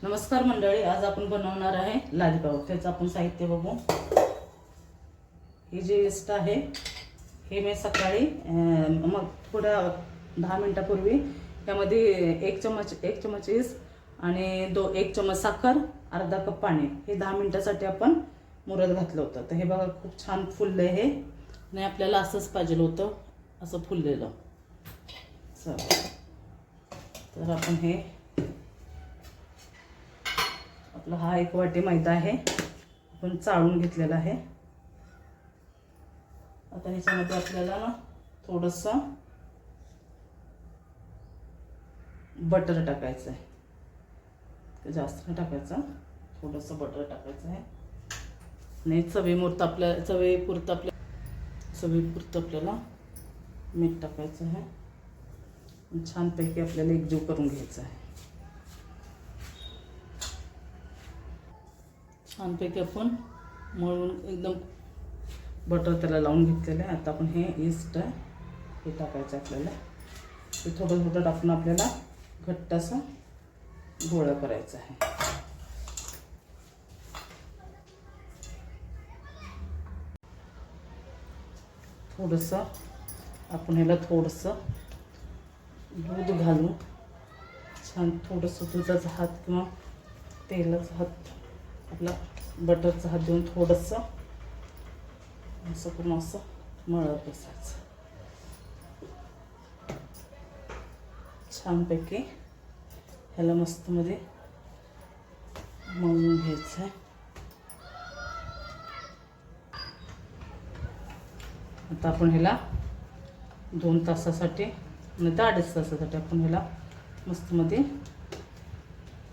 नमस्कार मंडळी, आज आपण बनवणार आहे लादीपाव। त्याचं आपण साहित्य बघू। ही जी लिस्ट आहे हे मी सकाळी मग थोड्या 10 मिनिटापूर्वी त्यामध्ये एक चमच ईस्ट आणि 1 चमच साखर, अर्धा कप पाणी हे 10 मिनिटासाठी आपण मुरत घातलं होतं। तर हे बघा खूप छान फुललं हे आणि आपल्याला असंच पाहिजे होतं, असं फुललेलं। तर आपण हे आपला हा 1 वाटी मैदा आहे, आपण चाळून घेतलेला आहे। आता ह्याच्यामध्ये आपल्याला ना थोडंसं बटर टाकायचं आहे, जास्त नाही टाकायचं, थोडंसं बटर टाकायचं आहे आणि चवीपुरतं आपल्याला मीठ टाकायचं आहे। छानपैकी आपल्याला एकजीव करून घ्यायचं आहे। छानपैकी आपण मळून एकदम बटर त्याला लावून घेतलेलं आहे। आता आपण हे ईस्ट हे टाकायचं आपल्याला, ते थोडं थोडं टाकून आपल्याला घट्ट असं गोळा करायचं आहे। थोडंसं आपण ह्याला थोडंसं दूध घालून छान, थोडंसं दुधाचा हात किंवा तेलाचा हात, आपला बटरचा हात देऊन थोडंसं असं करून असं मळत बसायचं। छानपैकी ह्याला मस्तमध्ये मळून घ्यायचं आहे। आता आपण ह्याला 2 तासासाठी आणि 2.5 तासासाठी आपण ह्याला मस्तमध्ये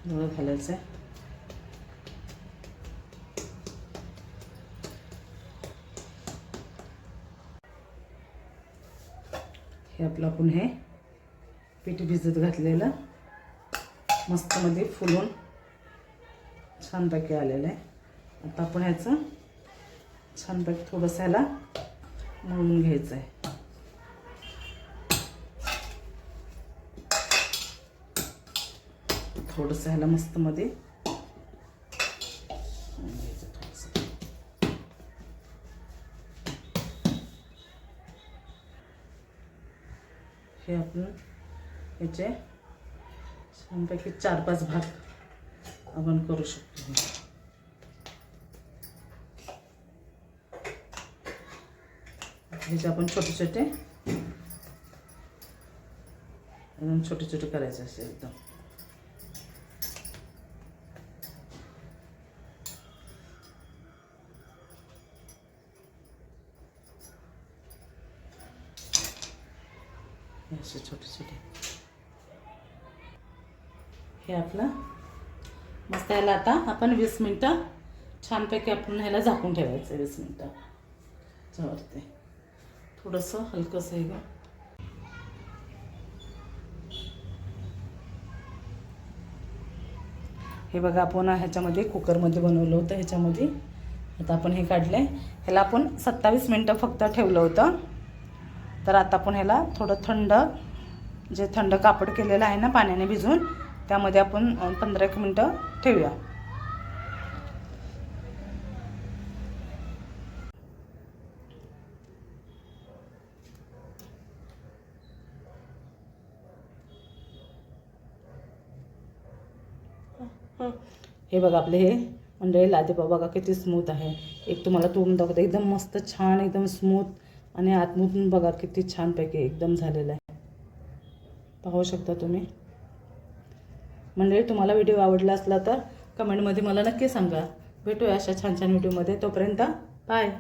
घालायचं आहे। हे आपलं आपण हे पीठ भिजत घातलेलं मस्तमध्ये फुलून छानपैकी आलेलं आहे। आता आपण ह्याचं छानपैकी थोडंसं ह्याला मळून घ्यायचं आहे। थोडंसं ह्याला मस्तमध्ये हे आपण याचे छानपैकी 4-5 भाग आपण करू शकतो। ह्याचे आपण छोटे छोटे करायचे असे एकदम। असे छोटे हे आपलं मस्त। याला आता आपण 20 मिनिटं छानपैकी आपण ह्याला झाकून ठेवायचं। 20 मिनिटं वरती थोडंसं हलकंसं आहे। हे बघा आपण ह्याच्यामध्ये कुकरमध्ये बनवलं होतं, ह्याच्यामध्ये आता आपण हे काढले। ह्याला आपण 27 मिनिटं फक्त ठेवलं होतं। तर आता आपण ह्याला थोडं थंड कापड केलेलं आहे ना पाण्याने भिजून, त्यामध्ये आपण 15 मिनिटं ठेवूया। हे बघा आपले हे मंडळी लादीपाव बघा किती स्मूथ आहे। एक तुम्हाला तोडून दाखवते, एकदम मस्त छान, एकदम स्मूथ आणि आतमधून बघा किती छानपैकी एकदम झालेलं आहे। पाहू शकता तुम्ही मंडळी। तुम्हाला व्हिडिओ आवडला असला तर कमेंटमध्ये मला नक्की सांगा। भेटूया अशा छान व्हिडिओमध्ये, तोपर्यंत बाय।